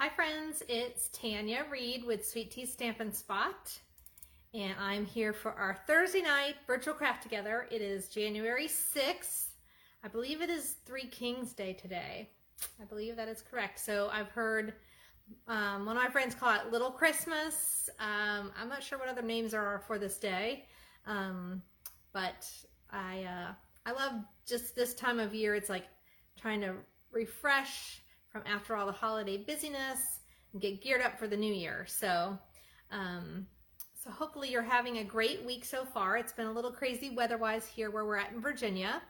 Hi friends, it's Tanya Reed with Sweet Tea Stampin' Spot, and I'm here for our Thursday night virtual craft together. It is January 6th. I believe it is Three Kings Day today. I believe that is correct. So I've heard one of my friends call it Little Christmas. I'm not sure what other names are for this day, but I love just this time of year. It's like trying to refresh from after all the holiday busyness and get geared up for the new year. So hopefully you're having a great week so far. It's been a little crazy weather-wise here where we're at in Virginia,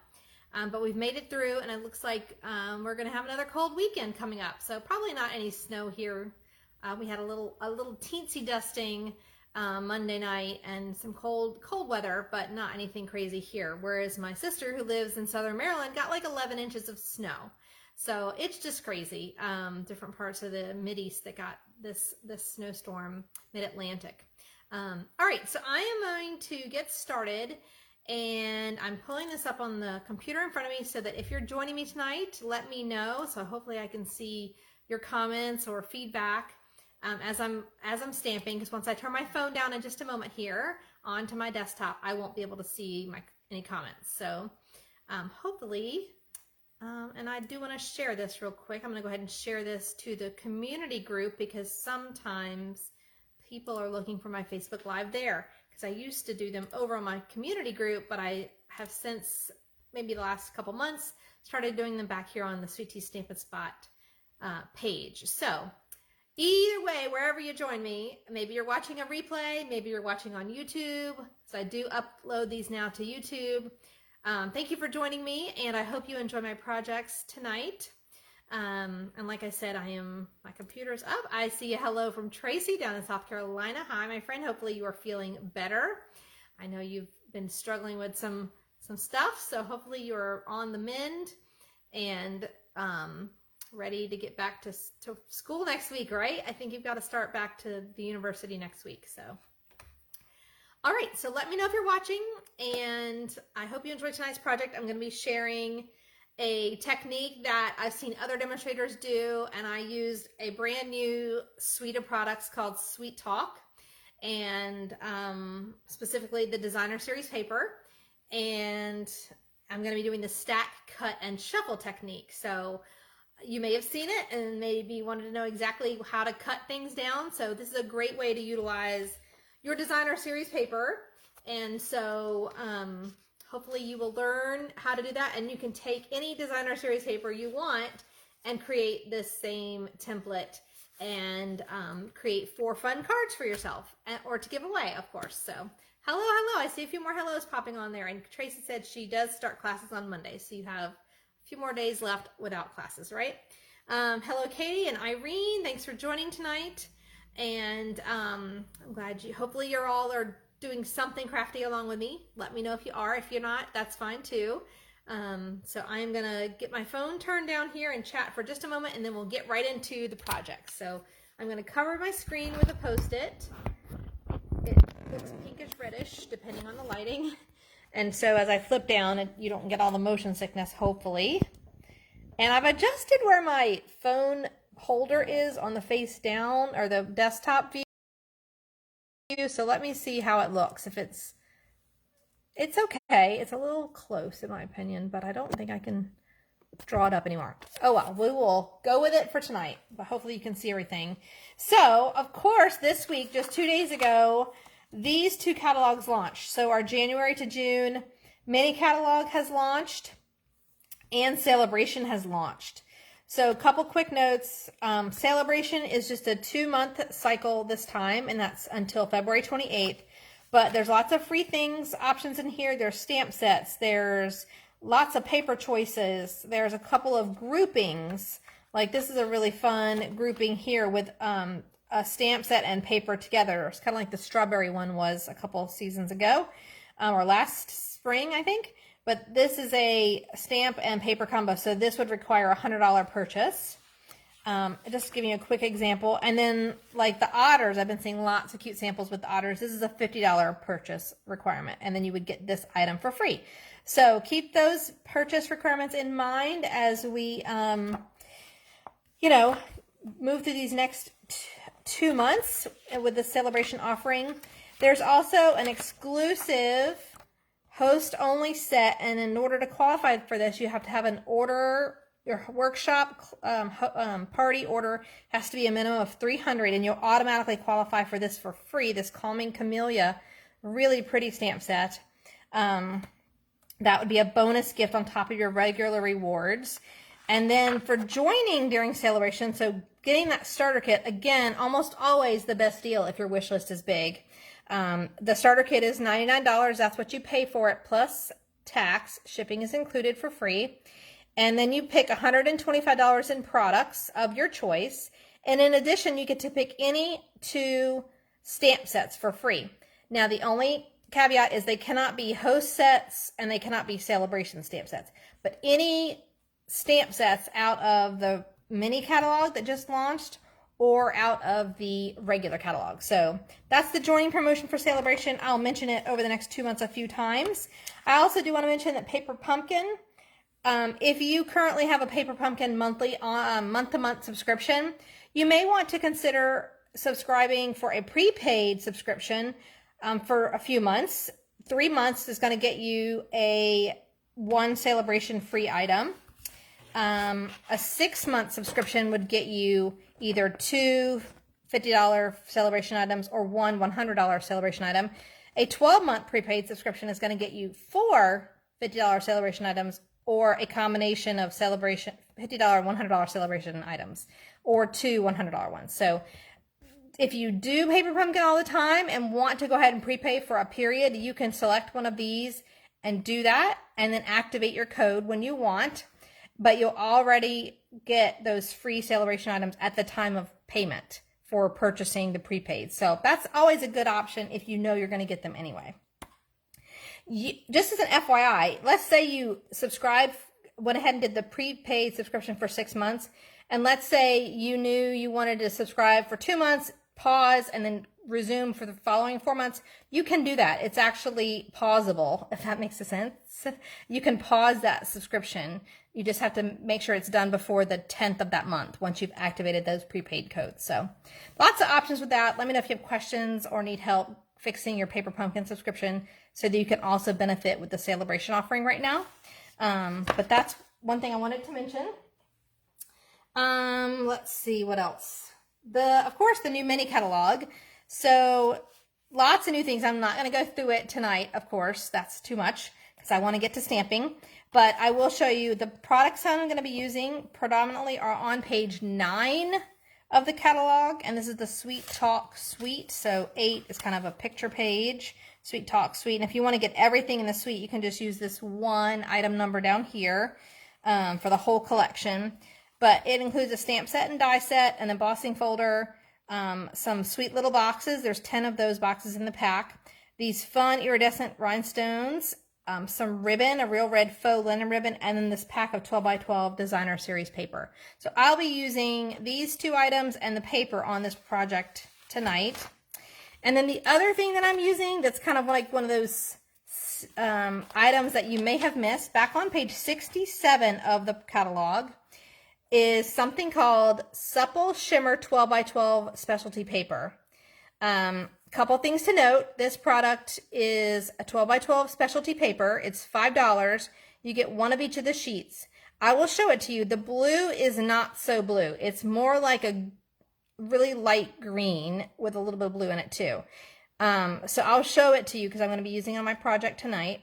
but we've made it through, and it looks like we're going to have another cold weekend coming up. So probably not any snow here. We had a little teensy dusting Monday night and some cold weather, but not anything crazy here. Whereas my sister, who lives in Southern Maryland, got like 11 inches of snow. So it's just crazy. Different parts of the Mideast that got this snowstorm, Mid-Atlantic. All right, so I am going to get started, and I'm pulling this up on the computer in front of me so that if you're joining me tonight, let me know. So hopefully I can see your comments or feedback as I'm stamping, because once I turn my phone down in just a moment here onto my desktop, I won't be able to see any comments. So hopefully. And I do want to share this real quick. I'm going to go ahead and share this to the community group, because sometimes people are looking for my Facebook Live there, because I used to do them over on my community group, but I have since maybe the last couple months started doing them back here on the Sweet Tea Stampin' Spot page. So either way, wherever you join me, maybe you're watching a replay, maybe you're watching on YouTube. So I do upload these now to YouTube. Thank you for joining me, and I hope you enjoy my projects tonight. And like I said, my computer's up. I see a hello from Tracy down in South Carolina. Hi, my friend. Hopefully you are feeling better. I know you've been struggling with some stuff, so hopefully you're on the mend and ready to get back to school next week, right? I think you've got to start back to the university next week, so. All right, so let me know if you're watching, and I hope you enjoyed tonight's project. I'm going to be sharing a technique that I've seen other demonstrators do, and I used a brand new suite of products called Sweet Talk, and specifically the Designer Series paper, and I'm going to be doing the stack, cut, and shuffle technique. So you may have seen it and maybe wanted to know exactly how to cut things down. So this is a great way to utilize your Designer Series paper, and so hopefully you will learn how to do that, and you can take any Designer Series paper you want and create this same template and create 4 fun cards for yourself, or to give away, of course. So hello, I see a few more hellos popping on there, and Tracy said she does start classes on Monday, so you have a few more days left without classes, right? Hello Katie and Irene, thanks for joining tonight. And I'm glad hopefully you're all are doing something crafty along with me. Let me know if you are. If you're not, that's fine too. So I'm gonna get my phone turned down here and chat for just a moment, and then we'll get right into the project. So I'm gonna cover my screen with a Post-it. It looks pinkish reddish depending on the lighting. And so as I flip down, you don't get all the motion sickness, hopefully. And I've adjusted where my phone holder is on the face down, or the desktop view, so let me see how it looks. If it's okay. It's a little close in my opinion, but I don't think I can draw it up anymore. Oh well, we will go with it for tonight, but hopefully you can see everything. So of course this week, just 2 days ago, these 2 catalogs launched. So our January to June mini catalog has launched, and Celebration has launched. So a couple quick notes. Celebration is just a 2-month cycle this time, and that's until February 28th. But there's lots of free things, options in here. There's stamp sets. There's lots of paper choices. There's a couple of groupings. Like this is a really fun grouping here with a stamp set and paper together. It's kind of like the strawberry one was a couple seasons ago, or last spring, I think. But this is a stamp and paper combo, so this would require a $100 purchase. Just giving you a quick example. And then like the otters, I've been seeing lots of cute samples with the otters. This is a $50 purchase requirement, and then you would get this item for free. So keep those purchase requirements in mind as we, move through these next 2 months with the celebration offering. There's also an exclusive host-only set, and in order to qualify for this, you have to have an order. Your workshop party order has to be a minimum of 300, and you'll automatically qualify for this for free. This Calming Camellia, really pretty stamp set. That would be a bonus gift on top of your regular rewards. And then for joining during celebration, so getting that starter kit, again, almost always the best deal if your wish list is big. The starter kit is $99. That's what you pay for it, plus tax. Shipping is included for free. And then you pick $125 in products of your choice. And in addition, you get to pick any 2 stamp sets for free. Now, the only caveat is they cannot be host sets and they cannot be celebration stamp sets. But any stamp sets out of the mini catalog that just launched or out of the regular catalog. So that's the joining promotion for celebration. I'll mention it over the next 2 months a few times. I also do want to mention that Paper Pumpkin, if you currently have a Paper Pumpkin monthly month-to-month subscription, you may want to consider subscribing for a prepaid subscription for a few months. 3 months is going to get you a 1 celebration free item. A 6-month subscription would get you either 2 $50 celebration items or 1 $100 celebration item. A 12-month prepaid subscription is going to get you 4 $50 celebration items or a combination of celebration $50 $100 celebration items or 2 $100 ones. So if you do Paper Pumpkin all the time and want to go ahead and prepay for a period, you can select one of these and do that and then activate your code when you want. But you'll already get those free celebration items at the time of payment for purchasing the prepaid. So that's always a good option if you know you're going to get them anyway. Just as an FYI, let's say you went ahead and did the prepaid subscription for 6 months. And let's say you knew you wanted to subscribe for 2 months, pause, and then resume for the following 4 months. You can do that. It's actually pausable, if that makes sense. You can pause that subscription. You just have to make sure it's done before the 10th of that month once you've activated those prepaid codes. So lots of options with that. Let me know if you have questions or need help fixing your Paper Pumpkin subscription so that you can also benefit with the celebration offering right now. But that's one thing I wanted to mention. Let's see what else. Of course, the new mini catalog. So lots of new things. I'm not going to go through it tonight, of course. That's too much because I want to get to stamping. But I will show you the products I'm going to be using predominantly are on page 9 of the catalog. And this is the Sweet Talk Suite. So 8 is kind of a picture page. Sweet Talk Suite. And if you want to get everything in the suite, you can just use this one item number down here for the whole collection. But it includes a stamp set and die set, an embossing folder, some sweet little boxes. There's 10 of those boxes in the pack. These fun iridescent rhinestones, some ribbon, a real red faux linen ribbon, and then this pack of 12x12 designer series paper. So I'll be using these 2 items and the paper on this project tonight. And then the other thing that I'm using that's kind of like one of those items that you may have missed, back on page 67 of the catalog, is something called Supple Shimmer 12x12 Specialty Paper. Couple things to note. This product is a 12x12 specialty paper. It's $5. You get 1 of each of the sheets. I will show it to you. The blue is not so blue. It's more like a really light green with a little bit of blue in it too. So I'll show it to you because I'm going to be using it on my project tonight.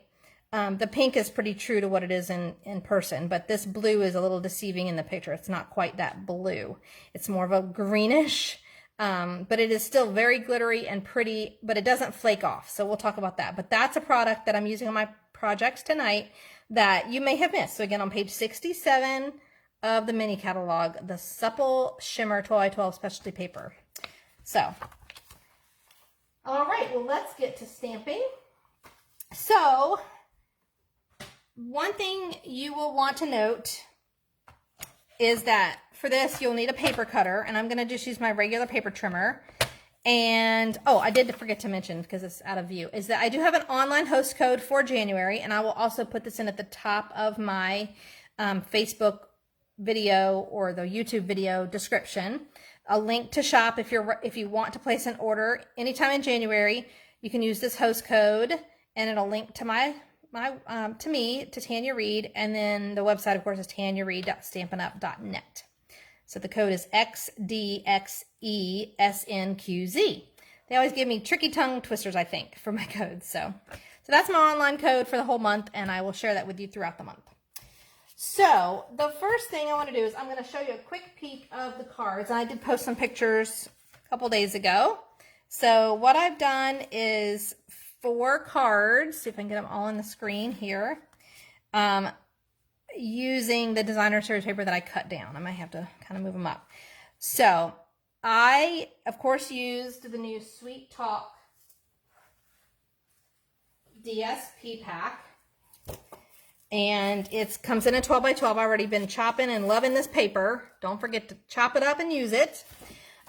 The pink is pretty true to what it is in person, but this blue is a little deceiving in the picture. It's not quite that blue. It's more of a greenish, but it is still very glittery and pretty, but it doesn't flake off. So we'll talk about that. But that's a product that I'm using on my projects tonight that you may have missed. So again, on page 67 of the mini catalog, the Supple Shimmer 12x12 Specialty Paper. So, all right, well, let's get to stamping. So, one thing you will want to note is that for this, you'll need a paper cutter, and I'm going to just use my regular paper trimmer. And, oh, I did forget to mention, because it's out of view, is that I do have an online host code for January, and I will also put this in at the top of my Facebook video or the YouTube video description a link to shop if you want to place an order anytime in January. You can use this host code, and it'll link to to me, to Tanya Reed, and then the website, of course, is tanyareed.stampinup.net. So the code is XDXESNQZ. They always give me tricky tongue twisters, I think, for my codes. So that's my online code for the whole month, and I will share that with you throughout the month. So the first thing I want to do is I'm going to show you a quick peek of the cards. And I did post some pictures a couple days ago. So what I've done is 4 cards. See if I can get them all on the screen here. Using the designer series paper that I cut down. I might have to kind of move them up. So I, of course, used the new Sweet Talk DSP pack. And it comes in a 12 by 12. I've already been chopping and loving this paper. Don't forget to chop it up and use it.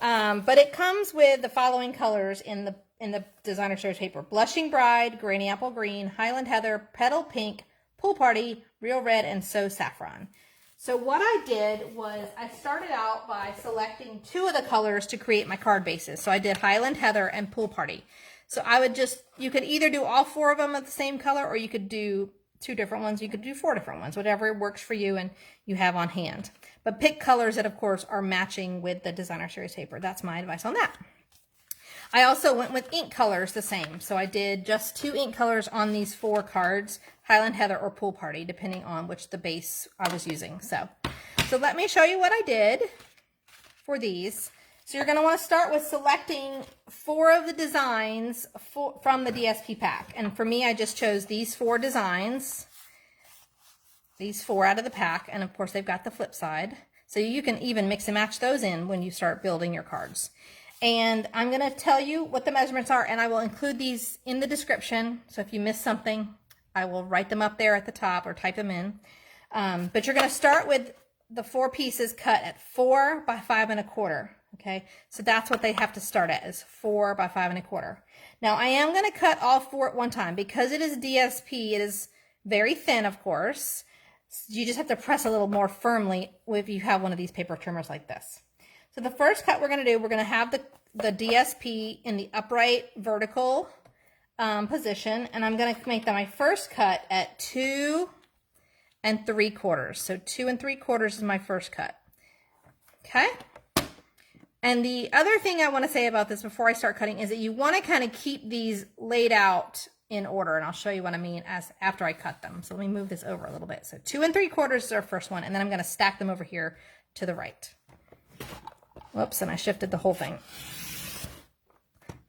But it comes with the following colors in the designer series paper: Blushing Bride, Granny Apple Green, Highland Heather, Petal Pink, Pool Party, Real Red, and So Saffron. So what I did was I started out by selecting 2 of the colors to create my card bases. So I did Highland Heather and Pool Party. So you could either do all 4 of them at the same color, or you could do 2 different ones. You could do 4 different ones, whatever works for you and you have on hand. But pick colors that, of course, are matching with the designer series paper. That's my advice on that. I also went with ink colors the same. So I did just 2 ink colors on these 4 cards, Highland Heather or Pool Party, depending on which the base I was using. So let me show you what I did for these. So you're going to want to start with selecting 4 of the designs from the DSP pack. And for me, I just chose these 4 designs, these 4 out of the pack. And of course, they've got the flip side. So you can even mix and match those in when you start building your cards. And I'm going to tell you what the measurements are, and I will include these in the description. So if you miss something, I will write them up there at the top or type them in. But you're going to start with the 4 pieces cut at 4 by 5 1/4. Okay, so that's what they have to start at, is 4 by 5 1/4. Now I am going to cut all 4 at one time because it is DSP. It is very thin, of course. You just have to press a little more firmly if you have one of these paper trimmers like this. So the first cut we're going to do, we're going to have the DSP in the upright vertical position, and I'm going to make my first cut at 2 3/4. So 2 3/4 is my first cut. Okay. And the other thing I want to say about this before I start cutting is that you want to kind of keep these laid out in order, and I'll show you what I mean after I cut them. So let me move this over a little bit. So 2 3/4 is our first one, and then I'm going to stack them over here to the right. Whoops, and I shifted the whole thing.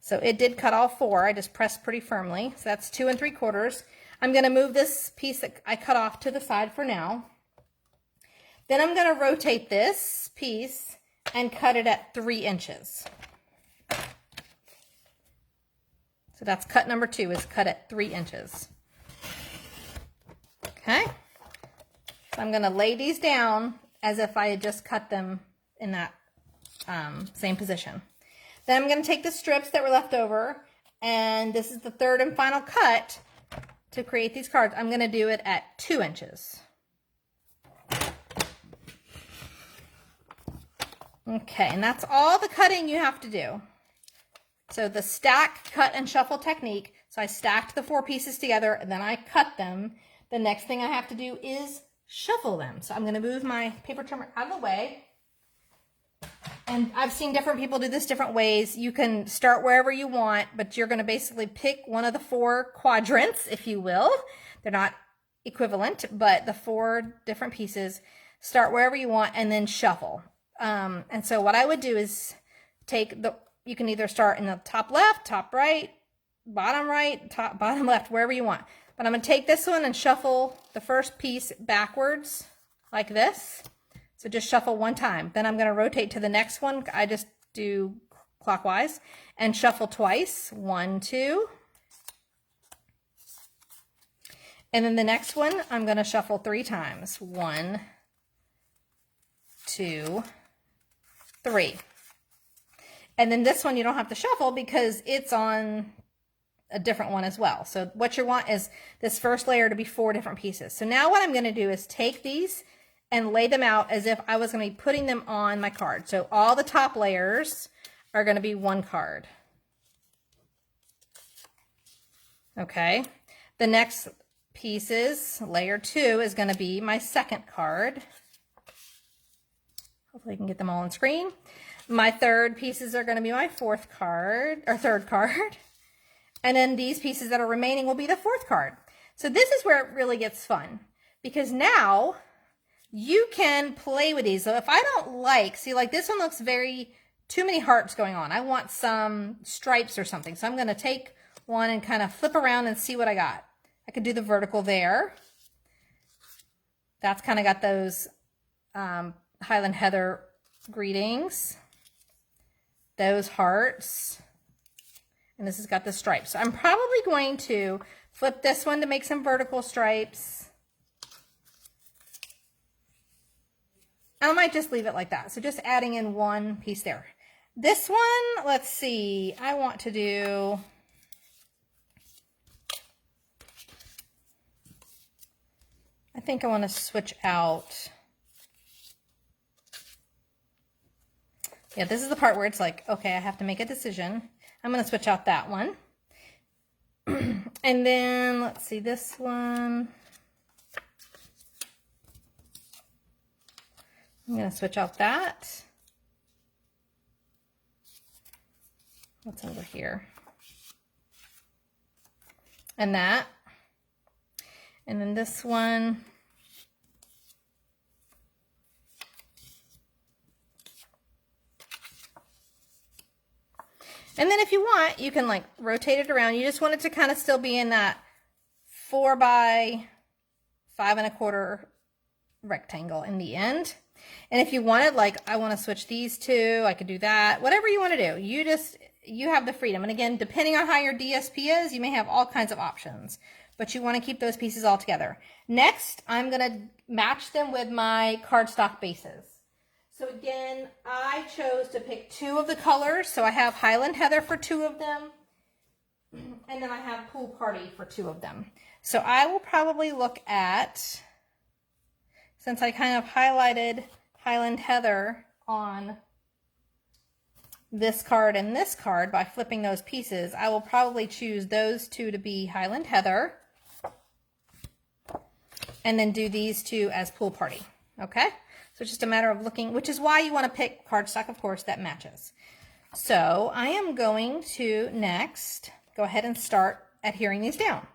So it did cut all 4. I just pressed pretty firmly. So that's 2 3/4. I'm going to move this piece that I cut off to the side for now. Then I'm going to rotate this piece and cut it at 3 inches. So that's cut number 2, is cut at 3 inches. Okay. So I'm going to lay these down as if I had just cut them in that same position. Then I'm going to take the strips that were left over, and this is the 3rd and final cut to create these cards. I'm going to do it at 2 inches. Okay, and that's all the cutting you have to do. So the stack, cut, and shuffle technique. So I stacked the 4 pieces together, and then I cut them. The next thing I have to do is shuffle them. So I'm going to move my paper trimmer out of the way. And I've seen different people do this different ways. You can start wherever you want, but you're going to basically pick one of the 4 quadrants, if you will. They're not equivalent, but the 4 different pieces. Start wherever you want and then shuffle. And so what I would do is you can either start in the top left, top right, top, bottom left, wherever you want. But I'm going to take this one and shuffle the first piece backwards like this. So just shuffle 1 time. Then I'm going to rotate to the next one. I just do clockwise and shuffle twice. 1, 2. And then the next one, I'm going to shuffle 3 times. 1, 2, 3. And then this one you don't have to shuffle because it's on a different one as well. So what you want is this first layer to be 4 different pieces. So now what I'm going to do is take these and lay them out as if I was going to be putting them on my card. So all the top layers are going to be one card. Okay. The next pieces, layer 2, is going to be my second card. Hopefully I can get them all on screen. My third pieces are going to be my fourth card, or third card. And then these pieces that are remaining will be the fourth card. So this is where it really gets fun, because now you can play with these. So if I don't like, see, like this one looks too many hearts going on. I want some stripes or something. So I'm going to take one and kind of flip around and see what I got. I could do the vertical there. That's kind of got those Highland Heather greetings, those hearts, and this has got the stripes. So I'm probably going to flip this one to make some vertical stripes. I might just leave it like that. So just adding in one piece there. This one, let's see, I want to do, I think I want to switch out. Yeah, this is the part where it's like, okay, I have to make a decision. I'm going to switch out that one. And then, let's see, this one. I'm going to switch out that. What's over here? And that. And then this one. And then if you want, you can like rotate it around. You just want it to kind of still be in that 4 by 5 1/4 rectangle in the end. And if you wanted, like, I want to switch these two, I could do that. Whatever you want to do, you have the freedom. And again, depending on how your DSP is, you may have all kinds of options, but you want to keep those pieces all together. Next, I'm going to match them with my cardstock bases. So again, I chose to pick 2 of the colors. So I have Highland Heather for 2 of them, and then I have Pool Party for 2 of them. So I will probably look at, since I kind of highlighted Highland Heather on this card and this card by flipping those pieces, I will probably choose those 2 to be Highland Heather, and then do these 2 as Pool Party. Okay? So it's just a matter of looking, which is why you want to pick cardstock, of course, that matches. So I am going to next go ahead and start adhering these down.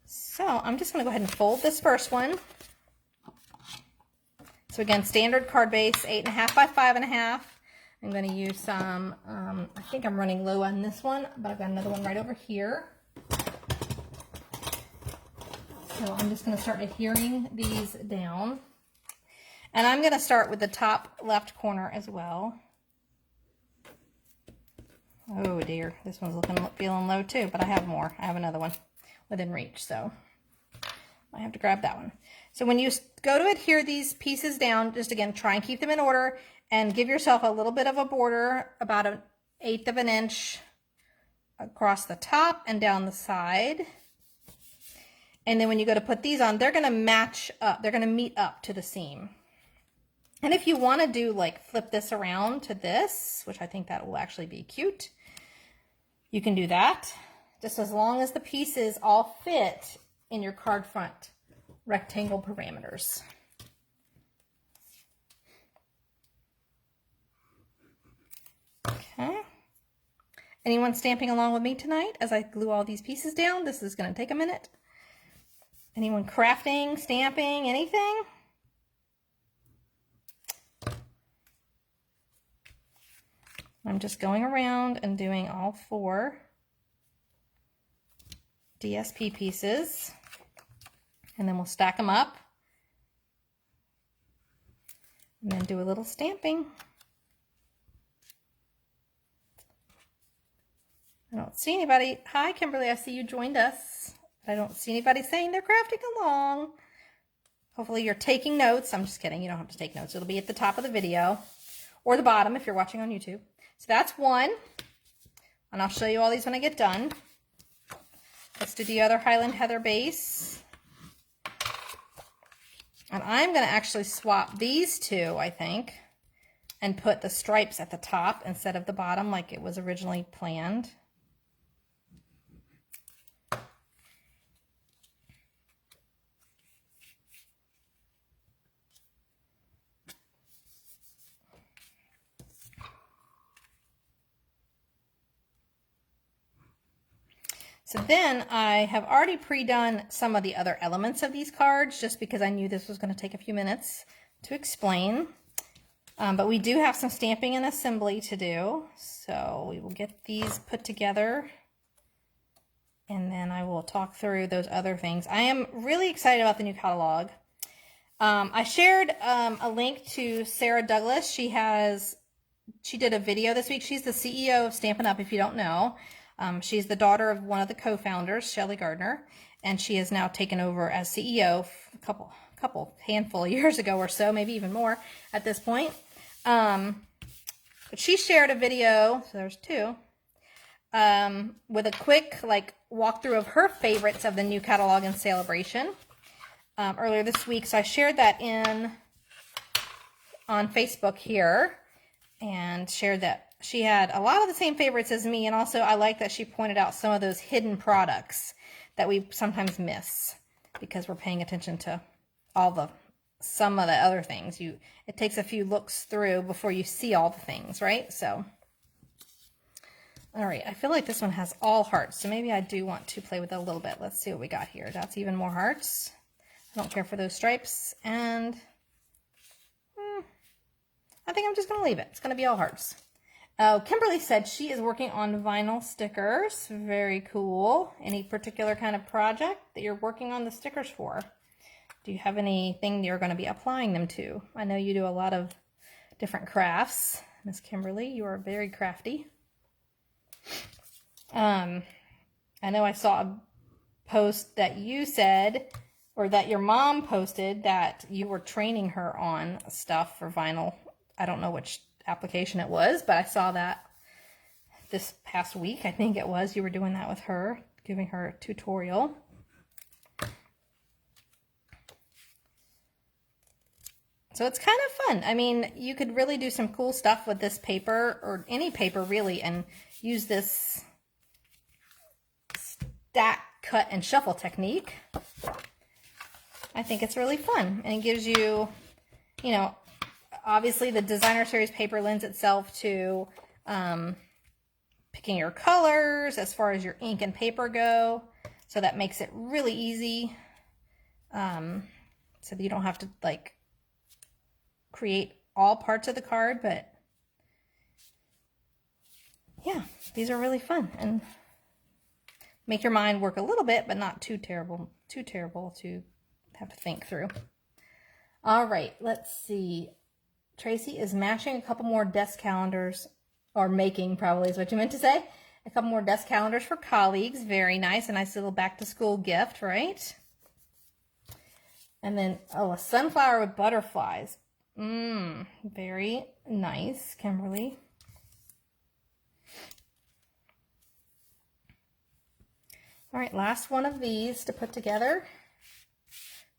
So I'm just going to go ahead and fold this first one. So again, standard card base, 8.5 by 5.5. I'm going to use some, I think I'm running low on this one, but I've got another one right over here. So I'm just going to start adhering these down. And I'm going to start with the top left corner as well. Oh dear, this one's feeling low too, but I have more. I have another one within reach, so I have to grab that one. So when you go to adhere these pieces down, just again, try and keep them in order and give yourself a little bit of a border, about 1/8 of an inch across the top and down the side. And then when you go to put these on, they're going to match up. They're going to meet up to the seam. And if you want to do like flip this around to this, which I think that will actually be cute, you can do that, just as long as the pieces all fit in your card front rectangle parameters. Okay. Anyone stamping along with me tonight as I glue all these pieces down? This is going to take a minute. Anyone crafting, stamping, anything? I'm just going around and doing all 4 DSP pieces, and then we'll stack them up and then do a little stamping. I don't see anybody. Hi, Kimberly, I see you joined us. I don't see anybody saying they're crafting along. Hopefully you're taking notes. I'm just kidding. You don't have to take notes. It'll be at the top of the video or the bottom if you're watching on YouTube. So that's one, and I'll show you all these when I get done. Let's do the other Highland Heather base. And I'm going to actually swap these two, I think, and put the stripes at the top instead of the bottom like it was originally planned. So then I have already pre-done some of the other elements of these cards just because I knew this was going to take a few minutes to explain. But we do have some stamping and assembly to do. So we will get these put together and then I will talk through those other things. I am really excited about the new catalog. I shared a link to Sarah Douglas. She did a video this week. She's the CEO of Stampin' Up! If you don't know. She's the daughter of one of the co-founders, Shelley Gardner, and she has now taken over as CEO a handful of years ago or so, maybe even more at this point. But she shared a video, so there's two, with a quick walkthrough of her favorites of the new catalog and celebration earlier this week. So I shared that on Facebook here and shared that she had a lot of the same favorites as me, and also I like that she pointed out some of those hidden products that we sometimes miss because we're paying attention to some of the other things. It takes a few looks through before you see all the things, right? So, all right, I feel like this one has all hearts, so maybe I do want to play with it a little bit. Let's see what we got here. That's even more hearts. I don't care for those stripes, and I think I'm just going to leave it. It's going to be all hearts. Kimberly said she is working on vinyl stickers. Very cool. Any particular kind of project that you're working on the stickers for? Do you have anything you're going to be applying them to? I know you do a lot of different crafts. Miss Kimberly, you are very crafty. I know I saw a post that you said, or that your mom posted, that you were training her on stuff for vinyl. I don't know which application it was, but I saw that this past week. I think it was. You were doing that with her, giving her a tutorial. So it's kind of fun. I mean, you could really do some cool stuff with this paper, or any paper really, and use this stack, cut, and shuffle technique. I think it's really fun, and it gives you, obviously the designer series paper lends itself to picking your colors as far as your ink and paper go. So that makes it really easy. So that you don't have to create all parts of the card, but yeah, these are really fun and make your mind work a little bit, but not too terrible to have to think through. All right, let's see. Tracy is mashing a couple more desk calendars, or making probably is what you meant to say. A couple more desk calendars for colleagues. Very nice. A nice little back to school gift, right? And then, a sunflower with butterflies. Very nice, Kimberly. All right, last one of these to put together.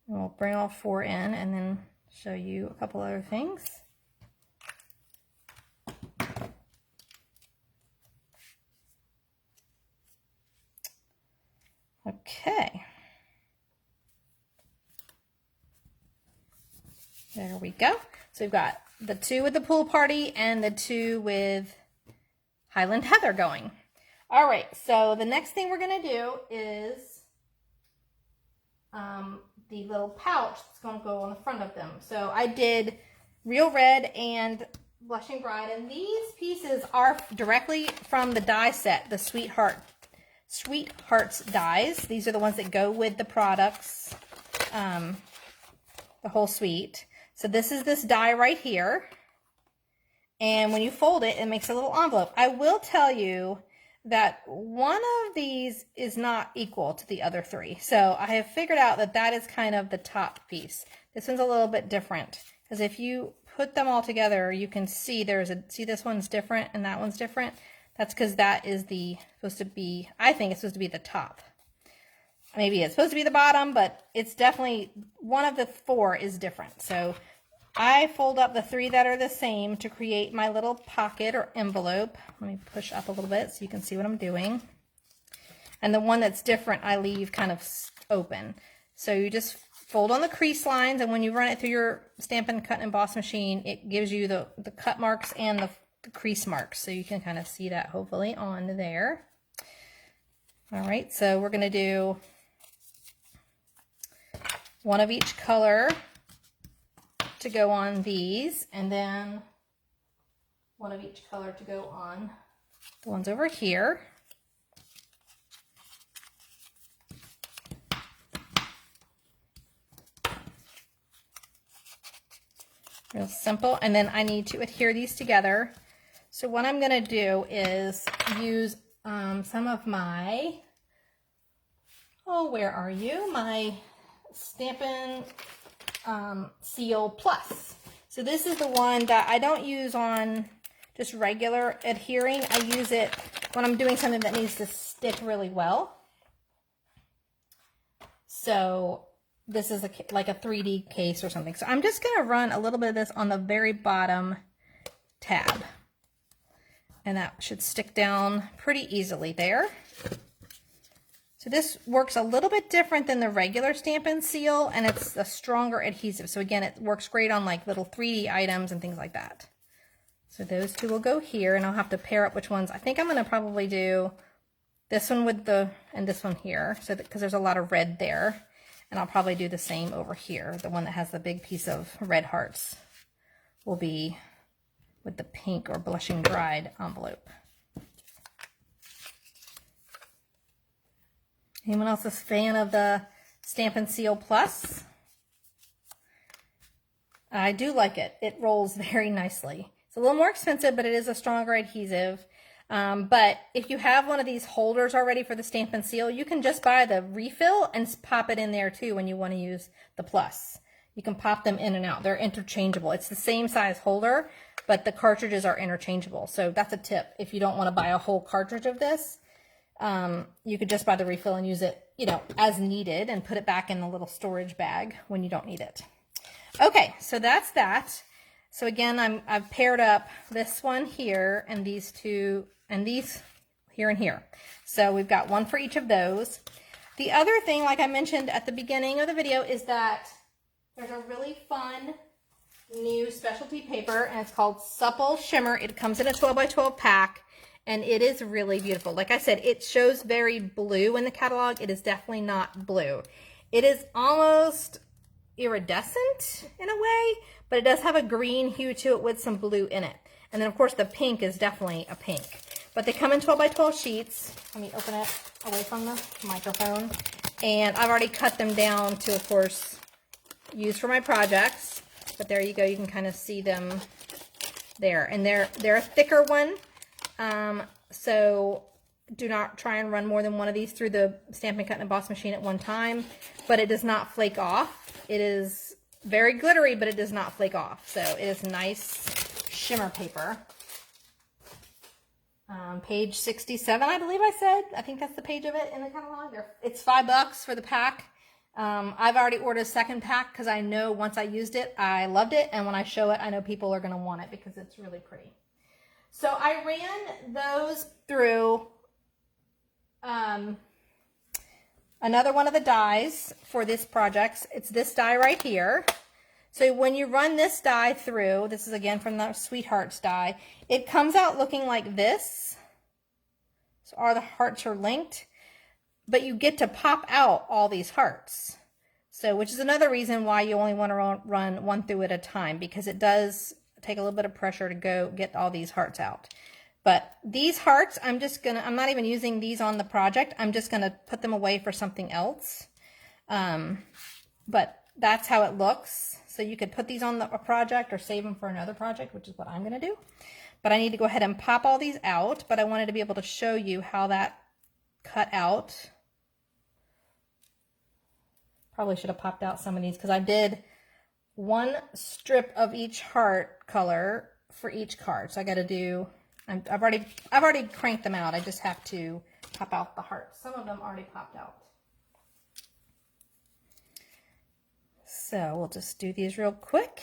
And we'll bring all four in and then show you a couple other things. Okay. There we go. So we've got the two with the pool party and the two with Highland Heather going. All right, so the next thing we're going to do is the little pouch that's going to go on the front of them. So I did Real Red and Blushing Bride, and these pieces are directly from the die set, the Sweethearts dies. These are the ones that go with the products, the whole suite. So this is this die right here. And when you fold it, it makes a little envelope. I will tell you that one of these is not equal to the other three. So I have figured out that that is kind of the top piece. This one's a little bit different, because if you put them all together, you can see see this one's different and that one's different. That's because that is supposed to be, I think it's supposed to be the top. maybe it's supposed to be the bottom, but it's definitely one of the 4 is different. So I fold up the 3 that are the same to create my little pocket or envelope. Let me push up a little bit so you can see what I'm doing. And the one that's different, I leave kind of open. So you just fold on the crease lines, and when you run it through your Stampin' Cut and Emboss machine, it gives you the cut marks and the crease marks. So you can kind of see that hopefully on there. All right, so we're going to do one of each color to go on these, and then one of each color to go on the ones over here. Real simple. And then I need to adhere these together. So what I'm going to do is use some of my, where are you? My Stampin' Seal Plus. So this is the one that I don't use on just regular adhering. I use it when I'm doing something that needs to stick really well. So this is like a 3D case or something. So I'm just going to run a little bit of this on the very bottom tab. And that should stick down pretty easily there. So this works a little bit different than the regular Stampin' Seal, and it's a stronger adhesive. So again, it works great on like little 3D items and things like that. So those 2 will go here, and I'll have to pair up which ones. I think I'm going to probably do this one with and this one here, so because there's a lot of red there. And I'll probably do the same over here. The one that has the big piece of red hearts will be with the pink or Blushing Bride envelope. Anyone else a fan of the Stampin' Seal Plus? I do like it. It rolls very nicely. It's a little more expensive, but it is a stronger adhesive. But if you have one of these holders already for the Stampin' Seal, you can just buy the refill and pop it in there too when you want to use the Plus. You can pop them in and out. They're interchangeable. It's the same size holder, but the cartridges are interchangeable. So that's a tip. If you don't want to buy a whole cartridge of this, you could just buy the refill and use it, as needed, and put it back in the little storage bag when you don't need it. Okay, so that's that. So again, I've paired up this one here and these 2 and these here and here. So we've got one for each of those. The other thing, like I mentioned at the beginning of the video, is that there's a really fun new specialty paper, and it's called Supple Shimmer. It comes in a 12 by 12 pack. And it is really beautiful. Like I said, it shows very blue in the catalog. It is definitely not blue. It is almost iridescent in a way, but it does have a green hue to it with some blue in it. And then of course the pink is definitely a pink. But they come in 12 by 12 sheets. Let me open it away from the microphone. And I've already cut them down to, of course, use for my projects. But there you go. You can kind of see them there. And they're a thicker one. So do not try and run more than one of these through the Stampin' Cut and Emboss machine at one time, but it does not flake off. It is very glittery, but it does not flake off. So it is nice shimmer paper. Page 67, I believe I said. I think that's the page of it in the catalog. It's $5 for the pack. I've already ordered a second pack because I know once I used it, I loved it. And when I show it, I know people are going to want it because it's really pretty. So I ran those through another one of the dies for this project. It's this die right here. So when you run this die through, this is again from the Sweethearts die, it comes out looking like this. So all the hearts are linked, but you get to pop out all these hearts. So which is another reason why you only want to run one through at a time, because it does take a little bit of pressure to go get all these hearts out. But these hearts, I'm not even using these on the project. I'm just gonna put them away for something else. But that's how it looks. So you could put these on a project or save them for another project, which is what I'm gonna do. But I need to go ahead and pop all these out, but I wanted to be able to show you how that cut out. Probably should have popped out some of these because I did one strip of each heart color for each card. So I got to do, I've already cranked them out. I just have to pop out the hearts. Some of them already popped out. So we'll just do these real quick.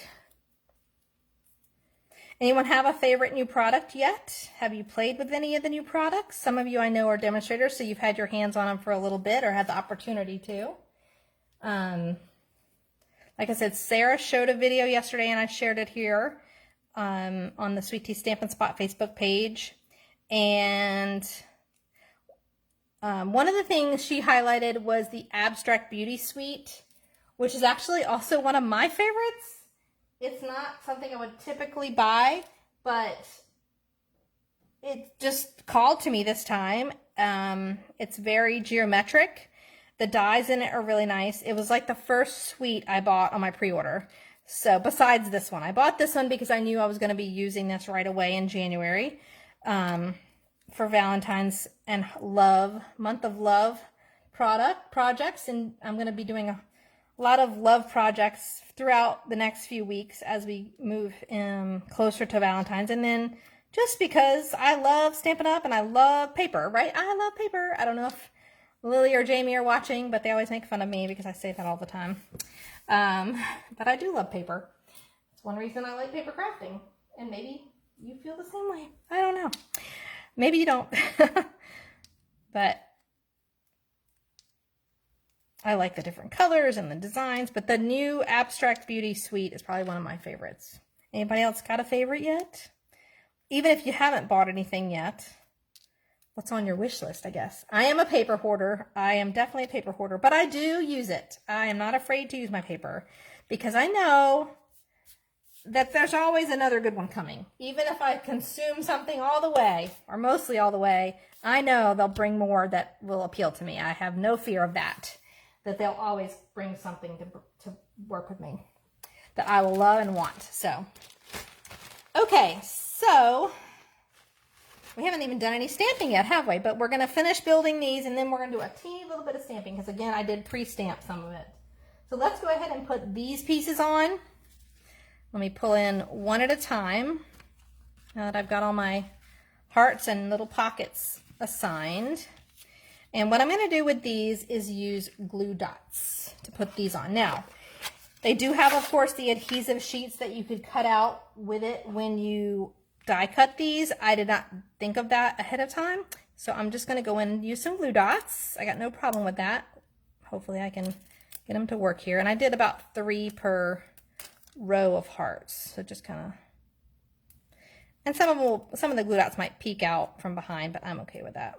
Anyone have a favorite new product yet? Have you played with any of the new products? Some of you I know are demonstrators, so you've had your hands on them for a little bit or had the opportunity to. Like I said, Sarah showed a video yesterday and I shared it here on the Sweet Tea Stampin' Spot Facebook page. And one of the things she highlighted was the Abstract Beauty Suite, which is actually also one of my favorites. It's not something I would typically buy, but it just called to me this time. It's very geometric. The dies in it are really nice. It was like the first suite I bought on my pre-order. So besides this one, I bought this one because I knew I was going to be using this right away in January for Valentine's and love, month of love projects. And I'm going to be doing a lot of love projects throughout the next few weeks as we move closer to Valentine's. And then just because I love Stampin' Up! And I love paper, right? I love paper. I don't know if Lily or Jamie are watching, but they always make fun of me because I say that all the time. But I do love paper. It's one reason I like paper crafting. And maybe you feel the same way. I don't know. Maybe you don't. But I like the different colors and the designs, but the new Abstract Beauty Suite is probably one of my favorites. Anybody else got a favorite yet? Even if you haven't bought anything yet, what's on your wish list, I guess? I am a paper hoarder. I am definitely a paper hoarder, but I do use it. I am not afraid to use my paper because I know that there's always another good one coming. Even if I consume something all the way, or mostly all the way, I know they'll bring more that will appeal to me. I have no fear of that they'll always bring something to work with me that I will love and want. So, okay, so we haven't even done any stamping yet, have we? But we're going to finish building these, and then we're going to do a teeny little bit of stamping, because again, I did pre-stamp some of it. So let's go ahead and put these pieces on. Let me pull in one at a time, now that I've got all my hearts and little pockets assigned. And what I'm going to do with these is use glue dots to put these on. Now, they do have, of course, the adhesive sheets that you could cut out with it when you die cut these. I did not think of that ahead of time. So I'm just going to go in and use some glue dots. I got no problem with that. Hopefully I can get them to work here. And I did about 3 per row of hearts. So just kind of, and some of the glue dots might peek out from behind, but I'm okay with that.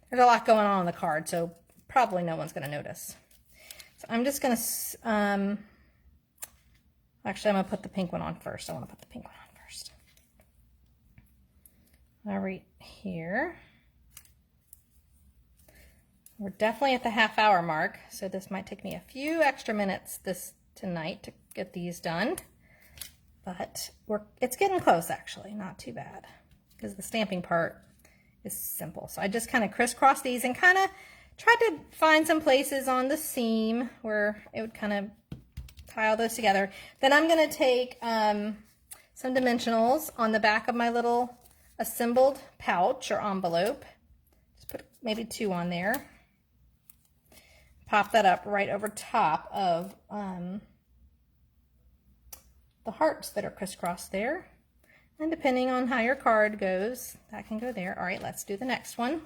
There's a lot going on the card, so probably no one's going to notice. So I'm just going to, actually I'm going to put the pink one on first. I want to put the pink one on first. All right, here. We're definitely at the half-hour mark, so this might take me a few extra minutes tonight to get these done. But it's getting close, actually. Not too bad, because the stamping part is simple. So I just kind of crisscross these and kind of tried to find some places on the seam where it would kind of tie all those together. Then I'm going to take some dimensionals on the back of my little assembled pouch or envelope. Just put maybe 2 on there. Pop that up right over top of the hearts that are crisscrossed there. And depending on how your card goes, that can go there. All right, let's do the next one. All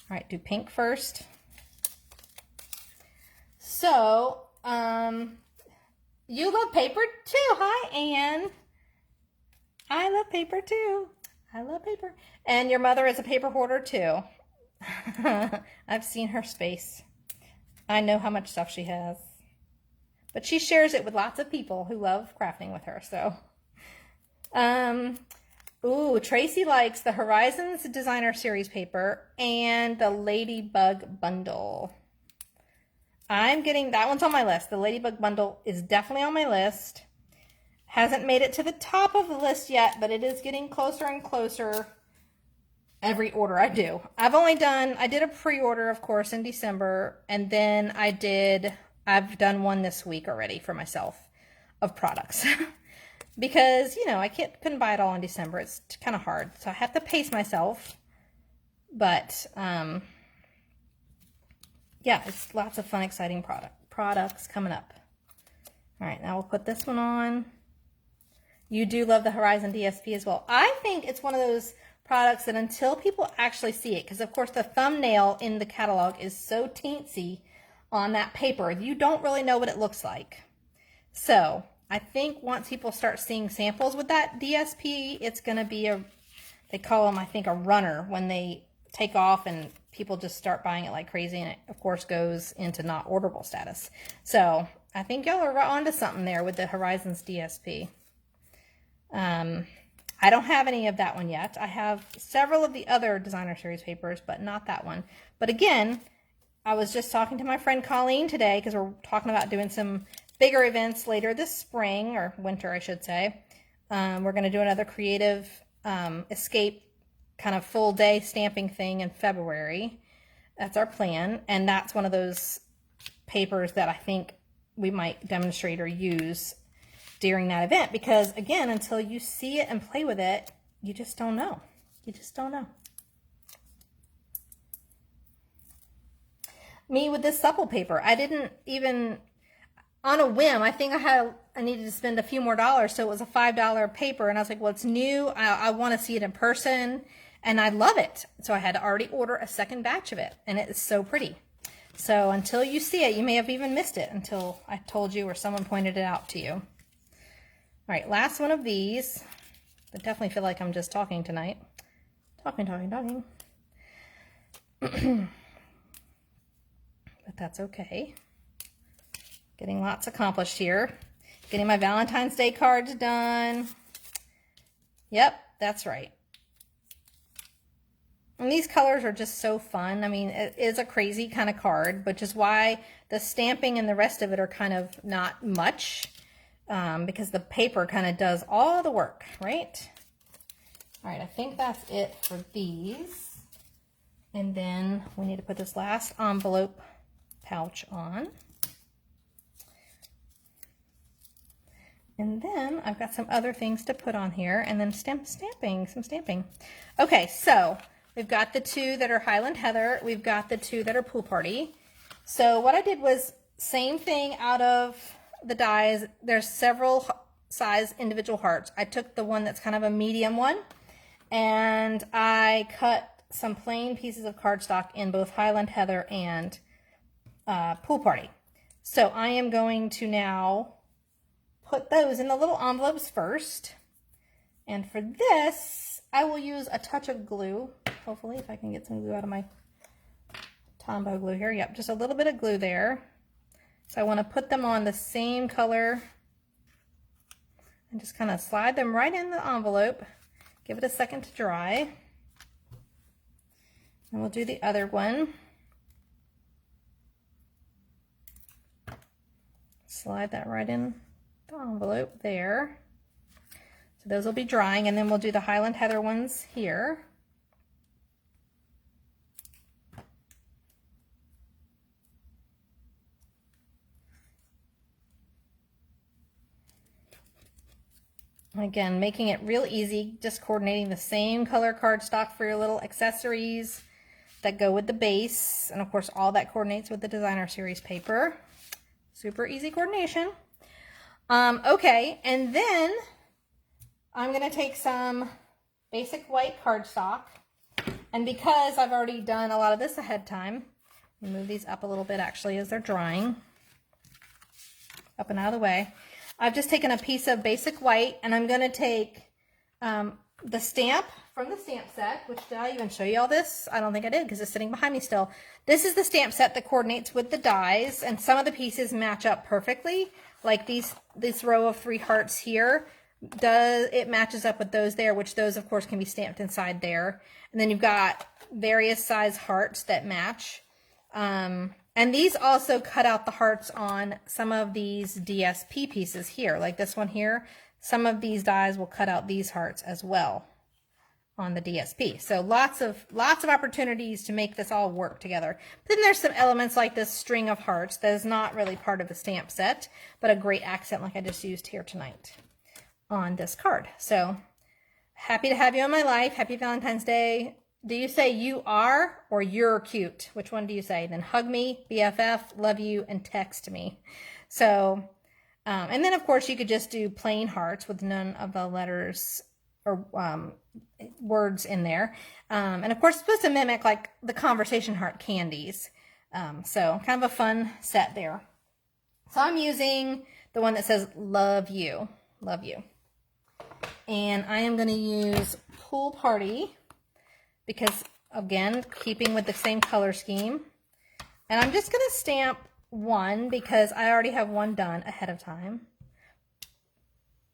right, do pink first. So, you love paper too. Hi, Anne. I love paper too. I love paper. And your mother is a paper hoarder too. I've seen her space. I know how much stuff she has. But she shares it with lots of people who love crafting with her, so. Ooh, Tracy likes the Horizons Designer Series paper and the Ladybug bundle. I'm getting, that one's on my list. The Ladybug bundle is definitely on my list. Hasn't made it to the top of the list yet, but it is getting closer and closer every order I do. I did a pre-order, of course, in December, and then I've done one this week already for myself of products. Because, you know, I couldn't buy it all in December. It's kind of hard. So I have to pace myself. But, yeah, it's lots of fun, exciting products coming up. All right, now we'll put this one on. You do love the Horizon DSP as well. I think it's one of those products that until people actually see it, because of course the thumbnail in the catalog is so teensy on that paper, you don't really know what it looks like. So I think once people start seeing samples with that DSP, it's going to be they call them, I think, a runner when they take off and people just start buying it like crazy, and it of course goes into not orderable status. So I think y'all are onto something there with the Horizons DSP. I don't have any of that one yet. I have several of the other designer series papers, but not that one. But again, I was just talking to my friend Colleen today because we're talking about doing some bigger events later this spring, or winter, I should say. We're going to do another creative escape kind of full day stamping thing in February. That's our plan. And that's one of those papers that I think we might demonstrate or use during that event, because again, until you see it and play with it, you just don't know. You just don't know. Me with this supple paper, I didn't even, on a whim, I think I needed to spend a few more dollars, so it was a $5 paper, and I was like, well, it's new, I want to see it in person, and I love it. So I had to already order a second batch of it, and it is so pretty. So until you see it, you may have even missed it until I told you or someone pointed it out to you. All right, last one of these. I definitely feel like I'm just talking tonight. Talking. But that's okay. Getting lots accomplished here. Getting my Valentine's Day cards done. Yep, that's right. And these colors are just so fun. I mean, it is a crazy kind of card, which is why the stamping and the rest of it are kind of not much. Because the paper kind of does all the work, right? All right, I think that's it for these. And then we need to put this last envelope pouch on. And then I've got some other things to put on here, and then some stamping. Okay, so we've got the two that are Highland Heather. We've got the two that are Pool Party. So what I did was same thing out of the dies. There's several size individual hearts. I took the one that's kind of a medium one, and I cut some plain pieces of cardstock in both Highland Heather and Pool Party. So I am going to now put those in the little envelopes first. And for this, I will use a touch of glue. Hopefully, if I can get some glue out of my Tombow glue here. Yep, just a little bit of glue there. So I want to put them on the same color and just kind of slide them right in the envelope. Give it a second to dry. And we'll do the other one. Slide that right in the envelope there. So those will be drying, and then we'll do the Highland Heather ones here. Again, making it real easy, just coordinating the same color cardstock for your little accessories that go with the base. And of course, all that coordinates with the designer series paper. Super easy coordination. Okay, and then I'm gonna take some basic white cardstock. And because I've already done a lot of this ahead of time, let me move these up a little bit actually as they're drying. Up and out of the way. I've just taken a piece of basic white, and I'm going to take the stamp from the stamp set, which did I even show you all this? I don't think I did because it's sitting behind me still. This is the stamp set that coordinates with the dies, and some of the pieces match up perfectly. Like this row of 3 hearts here, it matches up with those there, which those of course can be stamped inside there. And then you've got various size hearts that match. And these also cut out the hearts on some of these DSP pieces here, like this one here. Some of these dies will cut out these hearts as well on the DSP. So lots of opportunities to make this all work together. But then there's some elements like this string of hearts that is not really part of the stamp set, but a great accent like I just used here tonight on this card. So happy to have you in my life. Happy Valentine's Day. Do you say you are or you're cute? Which one do you say? Then hug me, BFF, love you, and text me. So And then of course you could just do plain hearts with none of the letters or words in there. And of course it's supposed to mimic like the conversation heart candies. So kind of a fun set there. So I'm using the one that says love you, love you. And I am going to use Pool Party because, again, keeping with the same color scheme. And I'm just going to stamp one because I already have one done ahead of time.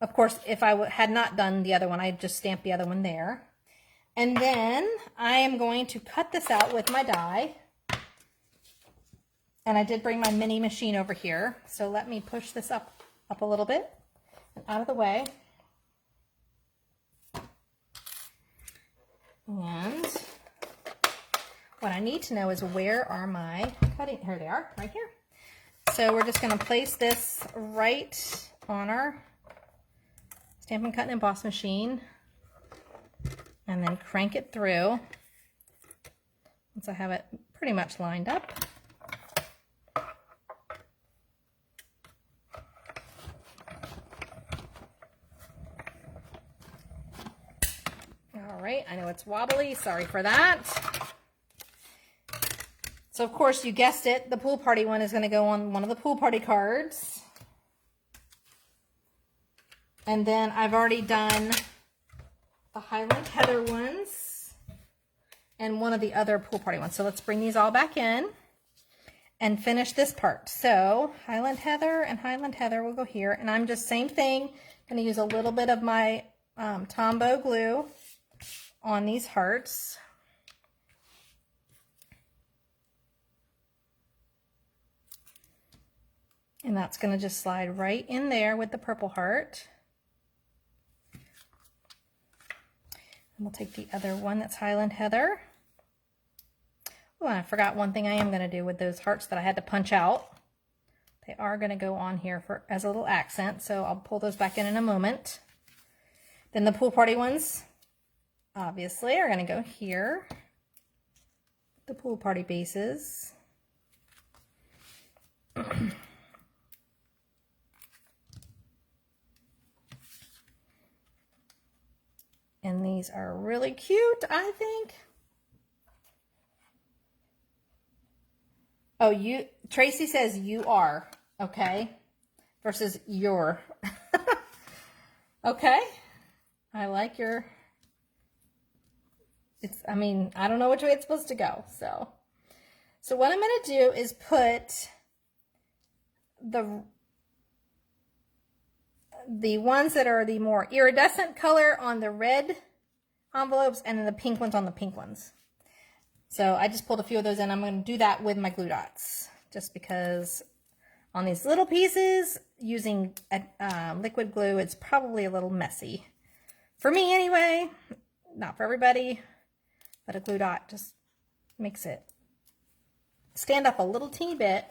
Of course, if I had not done the other one, I'd just stamp the other one there. And then I am going to cut this out with my die. And I did bring my mini machine over here. So let me push this up a little bit and out of the way. And what I need to know is where are my cutting, here they are, right here. So we're just going to place this right on our Stampin' Cut and Emboss machine and then crank it through once I have it pretty much lined up. All right, I know it's wobbly, sorry for that. So of course, you guessed it, the Pool Party one is going to go on one of the Pool Party cards. And then I've already done the Highland Heather ones and one of the other Pool Party ones. So let's bring these all back in and finish this part. So Highland Heather will go here. And I'm just, same thing, going to use a little bit of my Tombow glue on these hearts. And that's going to just slide right in there with the purple heart. And we'll take the other one that's Highland Heather. Oh, and I forgot one thing I am going to do with those hearts that I had to punch out. They are going to go on here for as a little accent, so I'll pull those back in a moment. Then the Pool Party ones, obviously, are going to go here. The Pool Party bases. And these are really cute, I think. Oh, Tracy says you are, okay? Versus your. Okay. I like your, I mean, I don't know which way it's supposed to go. So what I'm going to do is put the ones that are the more iridescent color on the red envelopes and then the pink ones on the pink ones. So I just pulled a few of those in. I'm going to do that with my glue dots just because on these little pieces using liquid glue, it's probably a little messy. For me anyway, not for everybody, but a glue dot just makes it stand up a little teeny bit.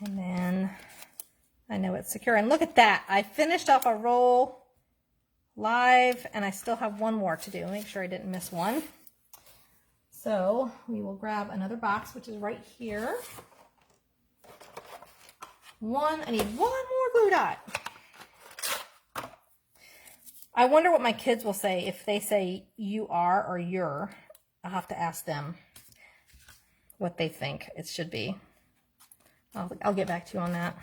And then I know it's secure. And look at that. I finished off a roll live and I still have one more to do. Make sure I didn't miss one. So we will grab another box, which is right here. I need one more glue dot. I wonder what my kids will say if they say you are or you're. I'll have to ask them what they think it should be. I'll get back to you on that.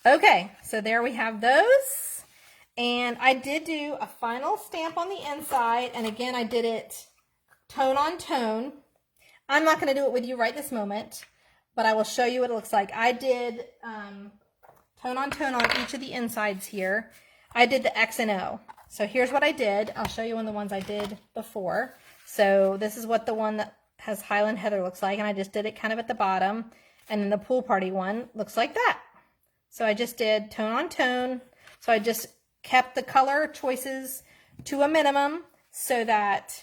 Okay, so there we have those. And I did do a final stamp on the inside. And again, I did it tone on tone. I'm not going to do it with you right this moment, but I will show you what it looks like. I did tone on tone on each of the insides here. I did the X and O. So here's what I did. I'll show you one of the ones I did before. So this is what the one that has Highland Heather looks like, and I just did it kind of at the bottom. And then the Pool Party one looks like that. So I just did tone on tone. So I just kept the color choices to a minimum so that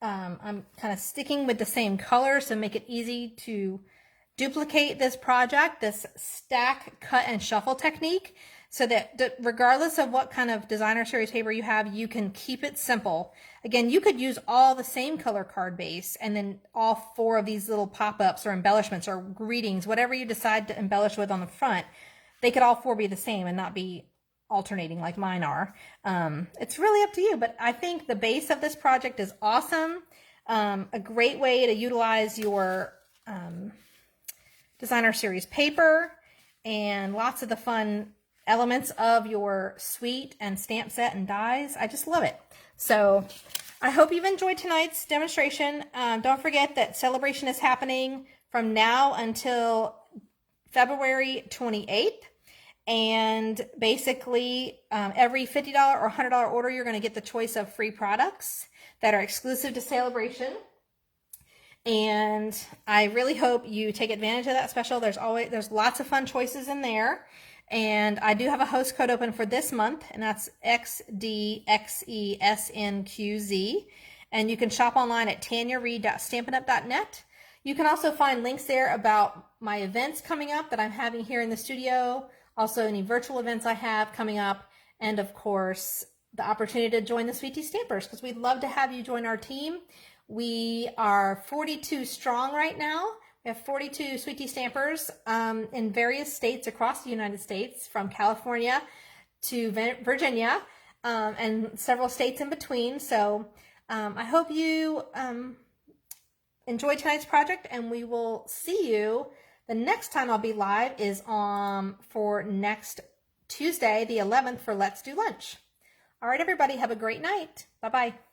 I'm kind of sticking with the same color, so make it easy to duplicate this project, this stack, cut, and shuffle technique, so that regardless of what kind of designer series paper you have, you can keep it simple. Again, you could use all the same color card base and then all 4 of these little pop-ups or embellishments or greetings, whatever you decide to embellish with on the front. they could all four be the same and not be alternating like mine are. It's really up to you, but I think the base of this project is awesome. A great way to utilize your designer series paper and lots of the fun elements of your suite and stamp set and dies. I just love it. So I hope you've enjoyed tonight's demonstration. Don't forget that celebration is happening from now until February 28th. And basically every $50 or $100 order, you're going to get the choice of free products that are exclusive to Celebration. And I really hope you take advantage of that special. There's lots of fun choices in there. And I do have a host code open for this month, and that's XDXESNQZ. And you can shop online at tanyareed.stampinup.net. You can also find links there about my events coming up that I'm having here in the studio, also any virtual events I have coming up, and of course, the opportunity to join the Sweet Tea Stampers, because we'd love to have you join our team. We are 42 strong right now. We have 42 Sweet Tea Stampers in various states across the United States, from California to Virginia, and several states in between. So I hope you enjoy tonight's project, and we will see you. The next time I'll be live is for next Tuesday, the 11th, for Let's Do Lunch. All right, everybody, have a great night. Bye-bye.